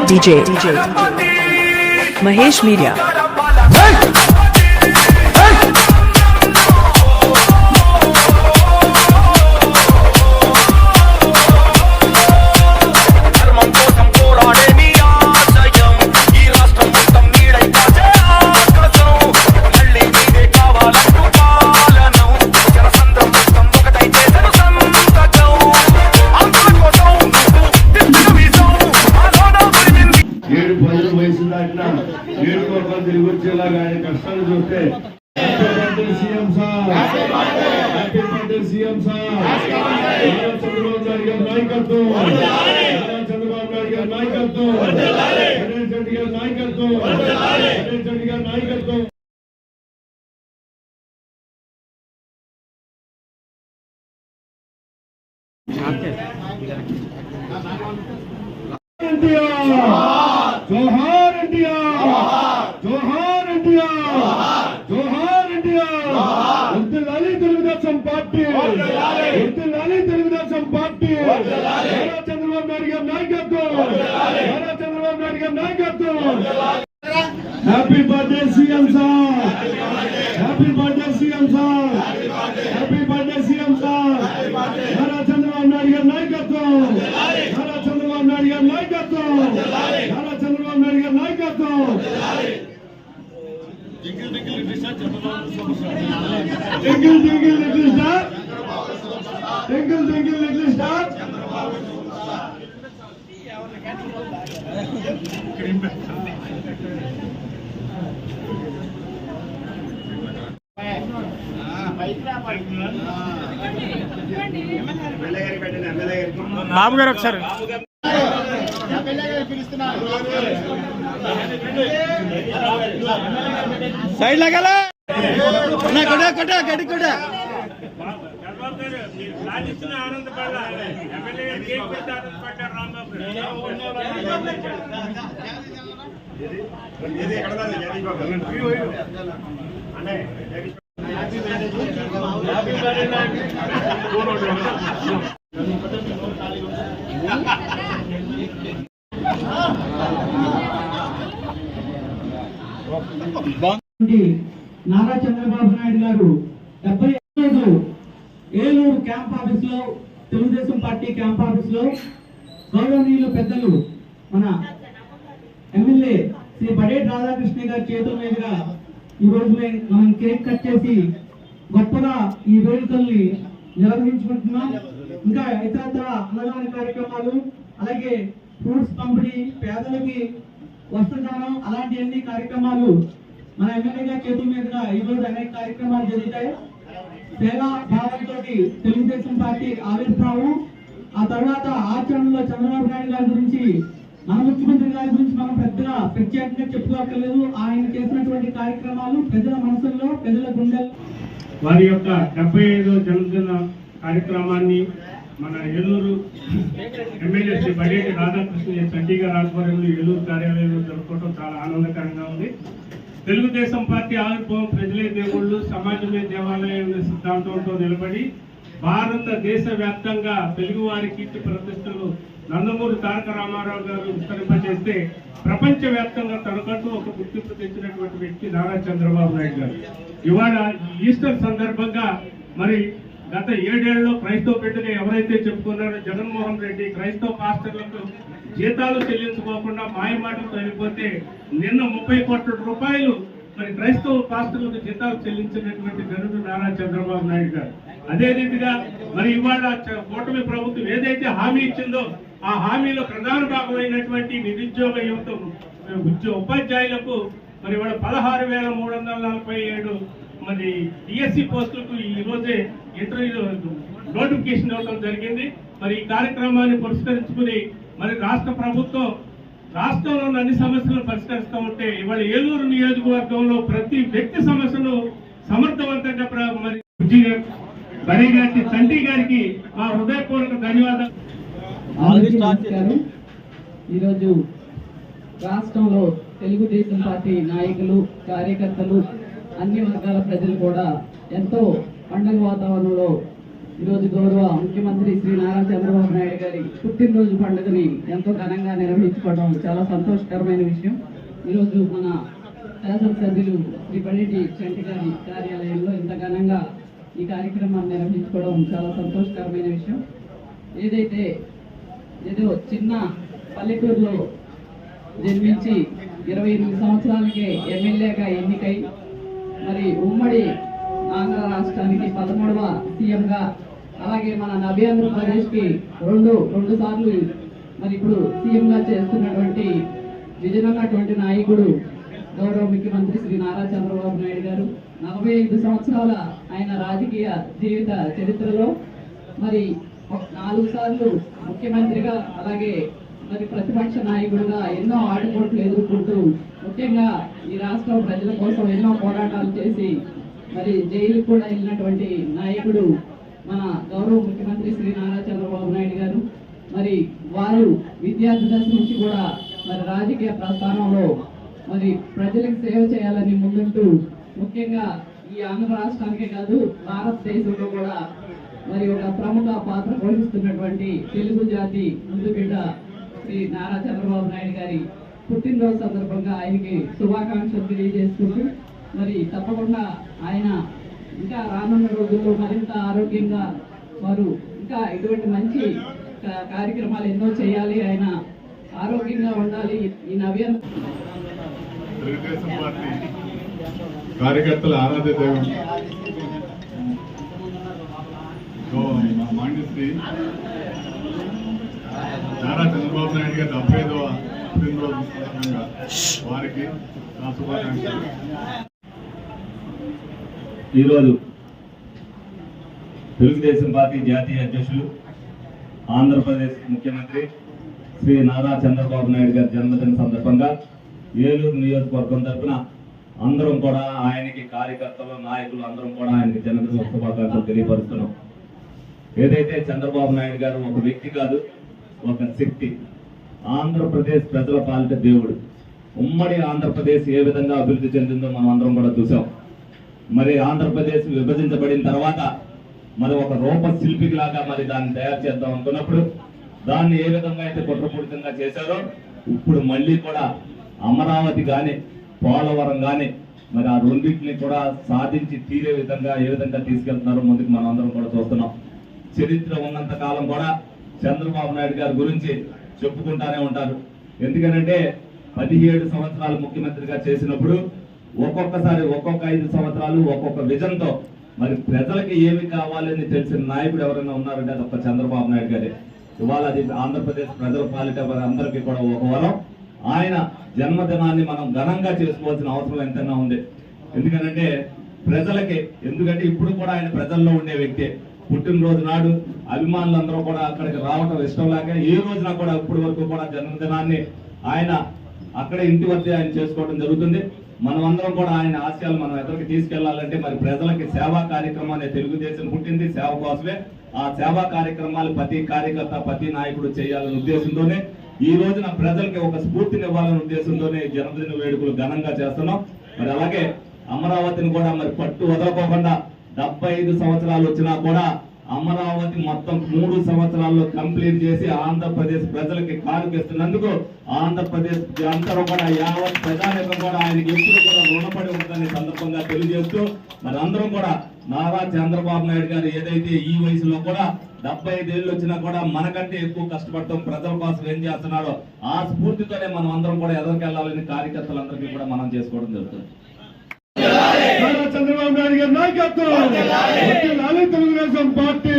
DJ Mahesh Media. కష్టాలు చూస్తే CM sir happy birthday CM sir Chandrababu Naidu గారి నాయకత్వం చంద్రబాబు నాయుడు గారి నాయకత్వం గణేష్ రెడ్డి గారి నాయకత్వం గణేష్ రెడ్డి గారి నాయకత్వం జోహార్ ఇండియా జోహార్ ఇండియా జోహార్ ఇండియా వర్ధిల్లాలి తెలుగుదేశం పార్టీ వర్ధిల్లాలి తెలుగుదేశం పార్టీ నారా చంద్రబాబు నాయుడు గారి నాయకత్వం నారా చంద్రబాబు నాయుడు గారి నాయకత్వం happy birthday CM sir happy birthday CM sir happy birthday CM sir Nara Chandrababu Naidu గారి నాయకత్వం నారా చంద్రబాబు నాయుడు గారి నాయకత్వం నారా చంద్రబాబు నాయుడు గారి నాయకత్వం jingle jingle little star jingle jingle little star jingle jingle little star Babu గారు ఒకసారి సైడ్ లగాల కొట్ట గడి కొట్ట నారా చంద్రబాబు నాయుడు గారు 70 ఏలూరు క్యాంప్ ఆఫీస్ లో తెలుగుదేశం పార్టీ క్యాంప్ ఆఫీస్ లో గౌరవనీయులు పెద్దలు మన ఎమ్మెల్యే శ్రీ బడేటి రాధాకృష్ణ గారి చేతుల మీదుగా ఈ రోజు మనం కేక్ కట్ చేసి గొప్పగా ఈ వేడుకల్ని నిర్వహించుకుంటున్నాం. ఇంకా ఇతరత్ర అన్నదాన కార్యక్రమాలు, అలాగే ఫ్రూట్స్ పంపిణీ, పేదలకి వస్త్రదానం, అలాంటి అన్ని కార్యక్రమాలు మన ఎమ్మెల్యే గారి చేతుల మీదుగా ఈ రోజు అనేక కార్యక్రమాలు జరుగుతాయి. సేవా భావంతో తెలుగుదేశం పార్టీ ఆవిర్భావం, ఆ తర్వాత ఆచరణలో చంద్రబాబు నాయుడు గారి గురించి, మన ముఖ్యమంత్రి గారి గురించి మనం పెద్దగా ప్రత్యేకంగా చెప్పుకోకర్లేదు. ఆయన చేసినటువంటి కార్యక్రమాలు ప్రజల మనసుల్లో, ప్రజల గుండెల్లో వారి యొక్క 75వ జన్మదిన కార్యక్రమాన్ని మన ఏలూరు ఎమ్మెల్యే శ్రీ బడేటి రాధాకృష్ణ చండీ గారి ఆధ్వర్యంలో ఏలూరు కార్యాలయంలో జరుపుకోవడం చాలా ఆనందకరంగా ఉంది. తెలుగుదేశం పార్టీ ఆవిర్భావం ప్రజలే దేవుళ్ళు, సమాజమే దేవాలయం సిద్ధాంతంతో నిలబడి భారతదేశ వ్యాప్తంగా తెలుగు వారి కీర్తి ప్రతిష్టలు నందమూరి తారక రామారావు గారు విస్తరింపజేస్తే ప్రపంచ వ్యాప్తంగా తనకంటూ ఒక గుర్తింపు తెచ్చినటువంటి వ్యక్తి నారా చంద్రబాబు నాయుడు గారు. ఇవాళ ఈస్టర్ సందర్భంగా మరి గత 7 ఏళ్లలో క్రైస్తవ బిడ్డగా ఎవరైతే చెప్పుకున్నారో జగన్మోహన్ రెడ్డి క్రైస్తవ పాస్టర్లకు జీతాలు చెల్లించుకోకుండా మాయమాటలు వెళ్ళిపోతే నిన్న 30 కోట్ల రూపాయలు మరి క్రైస్తవ పాస్టర్లకు జీతాలు చెల్లించినటువంటి గనుడు నారా చంద్రబాబు నాయుడు గారు. అదే రీతిగా మరి ఇవాళ కూటమి ప్రభుత్వం ఏదైతే హామీ ఇచ్చిందో ఆ హామీలో ప్రధాన భాగమైనటువంటి నిరుద్యోగ యువత ఉపాధ్యాయులకు మరి ఇవాళ 16,347 మరి డిఎస్సి పోస్టులకు ఈ రోజే ఇంటర్వ్యూ నోటిఫికేషన్ ఇవ్వడం జరిగింది. మరి ఈ కార్యక్రమాన్ని పురస్కరించుకుని మరి రాష్ట్ర ప్రభుత్వం రాష్ట్రంలో అన్ని సమస్యలను పరిష్కరిస్తూ ఉంటే ఇవాళ ఏలూరు నియోజకవర్గంలో ప్రతి వ్యక్తి సమస్యను సమర్థవంతంగా మరి బడి గారి తండ్రి గారికి మా హృదయపూర్వక ధన్యవాదాలు. ఈరోజు రాష్ట్రంలో తెలుగుదేశం పార్టీ నాయకులు, కార్యకర్తలు, అన్ని వర్గాల ప్రజలు కూడా ఎంతో పండుగ వాతావరణంలో ఈరోజు గౌరవ ముఖ్యమంత్రి శ్రీ నారా చంద్రబాబు నాయుడు గారి పుట్టినరోజు పండుగని ఎంతో ఘనంగా నిర్వహించుకోవడం చాలా సంతోషకరమైన విషయం. ఈరోజు మన శాసనసభ్యులు శ్రీ బడేటి చంటి గారి కార్యాలయంలో ఇంత ఘనంగా ఈ కార్యక్రమాన్ని నిర్వహించుకోవడం చాలా సంతోషకరమైన విషయం. ఏదో చిన్న పల్లెటూరులో జన్మించి 28 సంవత్సరాలకే ఎమ్మెల్యేగా ఎన్నికై మరి ఉమ్మడి ఆంధ్ర రాష్ట్రానికి 13వ సీఎంగా, అలాగే మన నవ్యాంధ్రప్రదేశ్కి రెండు సార్లు మరి ఇప్పుడు సీఎంగా చేస్తున్నటువంటి విజయనటువంటి నాయకుడు గౌరవ ముఖ్యమంత్రి శ్రీ నారా చంద్రబాబు నాయుడు గారు 45 సంవత్సరాల ఆయన రాజకీయ జీవిత చరిత్రలో మరి 4 సార్లు ముఖ్యమంత్రిగా, అలాగే మరి ప్రతిపక్ష నాయకుడిగా ఎన్నో ఆటుపోట్లు ఎదుర్కొంటూ ముఖ్యంగా ఈ రాష్ట్రం ప్రజల కోసం ఎన్నో పోరాటాలు చేసి మరి జైలుకు కూడా వెళ్ళినటువంటి నాయకుడు మన గౌరవ ముఖ్యమంత్రి శ్రీ నారా చంద్రబాబు నాయుడు గారు. మరి వారు విద్యార్థి దశ నుంచి కూడా మరి రాజకీయ ప్రస్థానంలో మరి ప్రజలకు సేవ చేయాలని ముందుంటూ ముఖ్యంగా ఈ ఆంధ్ర రాష్ట్రానికే కాదు భారతదేశంలో కూడా మరి ఒక ప్రముఖ పాత్ర పోషిస్తున్నటువంటి తెలుగు జాతి ముందు బిడ్డ శ్రీ నారా చంద్రబాబు నాయుడు గారి పుట్టినరోజు సందర్భంగా ఆయనకి శుభాకాంక్షలు తెలియజేసుకుంటూ మరి తప్పకుండా ఆయన ఇంకా రానున్న రోజుల్లో మరింత ఆరోగ్యంగా వారు ఇంకా ఇటువంటి మంచి కార్యక్రమాలు ఎన్నో చేయాలి, ఆయన ఆరోగ్యంగా ఉండాలి. ఈ తెలుగుదేశం పార్టీ కార్యకర్తల ఆరాధ్య దైవం మాండిశ్రీ నారా చంద్రబాబు నాయుడు గారి 75వ పుట్టినరోజు సందర్భంగా వారికి నా శుభాకాంక్షలు. ఈరోజు తెలుగుదేశం పార్టీ జాతీయ అధ్యక్షులు ఆంధ్రప్రదేశ్ ముఖ్యమంత్రి శ్రీ నారా చంద్రబాబు నాయుడు గారి జన్మదిన సందర్భంగా ఏలూరు నియోజకవర్గం తరఫున అందరం కూడా ఆయనకి కార్యకర్తలు, నాయకులు అందరం కూడా ఆయనకి జన్మదిన శుభాకాంక్షలు తెలియపరుస్తున్నాం. ఏదైతే చంద్రబాబు నాయుడు గారు ఒక వ్యక్తి కాదు, ఒక శక్తి. ఆంధ్రప్రదేశ్ ప్రజల పాలిట దేవుడు. ఉమ్మడి ఆంధ్రప్రదేశ్ ఏ విధంగా అభివృద్ధి చెందిందో మనం అందరం కూడా చూసాం. మరి ఆంధ్రప్రదేశ్ విభజించబడిన తర్వాత మరి ఒక రూపశిల్పికి లాగా మరి దాన్ని తయారు చేద్దాం అనుకున్నప్పుడు దాన్ని ఏ విధంగా అయితే కుట్రపూరితంగా చేశారో ఇప్పుడు మళ్ళీ కూడా అమరావతి కానీ పోలవరం కానీ మరి ఆ రెండింటిని కూడా సాధించి తీరే విధంగా ఏ విధంగా తీసుకెళ్తున్నారో ముందుకు మనం అందరం కూడా చూస్తున్నాం. చరిత్ర ఉన్నంత కాలం కూడా చంద్రబాబు నాయుడు గారి గురించి చెప్పుకుంటానే ఉంటారు. ఎందుకనంటే 17 సంవత్సరాలు ముఖ్యమంత్రిగా చేసినప్పుడు ఒక్కొక్కసారి ఒక్కొక్క 5 సంవత్సరాలు ఒక్కొక్క విజన్తో మరి ప్రజలకి ఏమి కావాలని తెలిసిన నాయకుడు ఎవరైనా ఉన్నారంటే అది ఒక్క చంద్రబాబు నాయుడు గారే. ఇవాళ అది ఆంధ్రప్రదేశ్ ప్రజల పాలిట అందరికీ కూడా ఒక వరం. ఆయన జన్మదినాన్ని మనం ఘనంగా చేసుకోవాల్సిన అవసరం ఎంతైనా ఉంది. ఎందుకంటే ఎందుకంటే ఇప్పుడు కూడా ఆయన ప్రజల్లో ఉండే వ్యక్తే. పుట్టినరోజు నాడు అభిమానులందరూ కూడా అక్కడికి రావడం ఇష్టం లేక ఏ రోజున కూడా ఇప్పటి వరకు కూడా జన్మదినాన్ని ఆయన అక్కడే ఇంటి వద్దే ఆయన చేసుకోవడం జరుగుతుంది. మనమందరం కూడా ఆయన ఆశయాలు మనం ఎదురుకి తీసుకెళ్లాలంటే మరి ప్రజలకి సేవా కార్యక్రమాన్ని తెలుగుదేశం పుట్టింది సేవ కోసమే. ఆ సేవా కార్యక్రమాలు ప్రతి కార్యకర్త ప్రతి నాయకుడు చేయాలనే ఉద్దేశంతోనే ఈ రోజున ప్రజలకి ఒక స్ఫూర్తిని ఇవ్వాలనే ఉద్దేశంతోనే జన్మదిన వేడుకలు ఘనంగా చేస్తున్నాం. మరి అలాగే అమరావతిని కూడా మరి పట్టు వదలకోకుండా 75 సంవత్సరాలు వచ్చినా కూడా అమరావతి మొత్తం 3 సంవత్సరాల్లో కంప్లీట్ చేసి ఆంధ్రప్రదేశ్ ప్రజలకి కానుకిస్తున్నందుకు ఆంధ్రప్రదేశ్ అందరూ కూడా యావత్ ప్రజానికం కూడా ఆయనకి ఎప్పుడు కూడా రుణపడి ఉంటుందని సందర్భంగా తెలియజేస్తూ మరి అందరం కూడా నారా చంద్రబాబు నాయుడు గారు ఏదైతే ఈ వయసులో కూడా 75 ఏళ్ళు వచ్చినా కూడా మనకంటే ఎక్కువ కష్టపడతాం, ప్రజల కోసం ఏం చేస్తున్నాడో ఆ స్ఫూర్తితోనే మనం అందరం కూడా ఎదురుకెళ్లాలని కార్యకర్తలందరికీ కూడా మనం చేసుకోవడం జరుగుతుంది. చంద్రబాబు నాయుడు గారి నాయకత్వం తెలుగుదేశం పార్టీ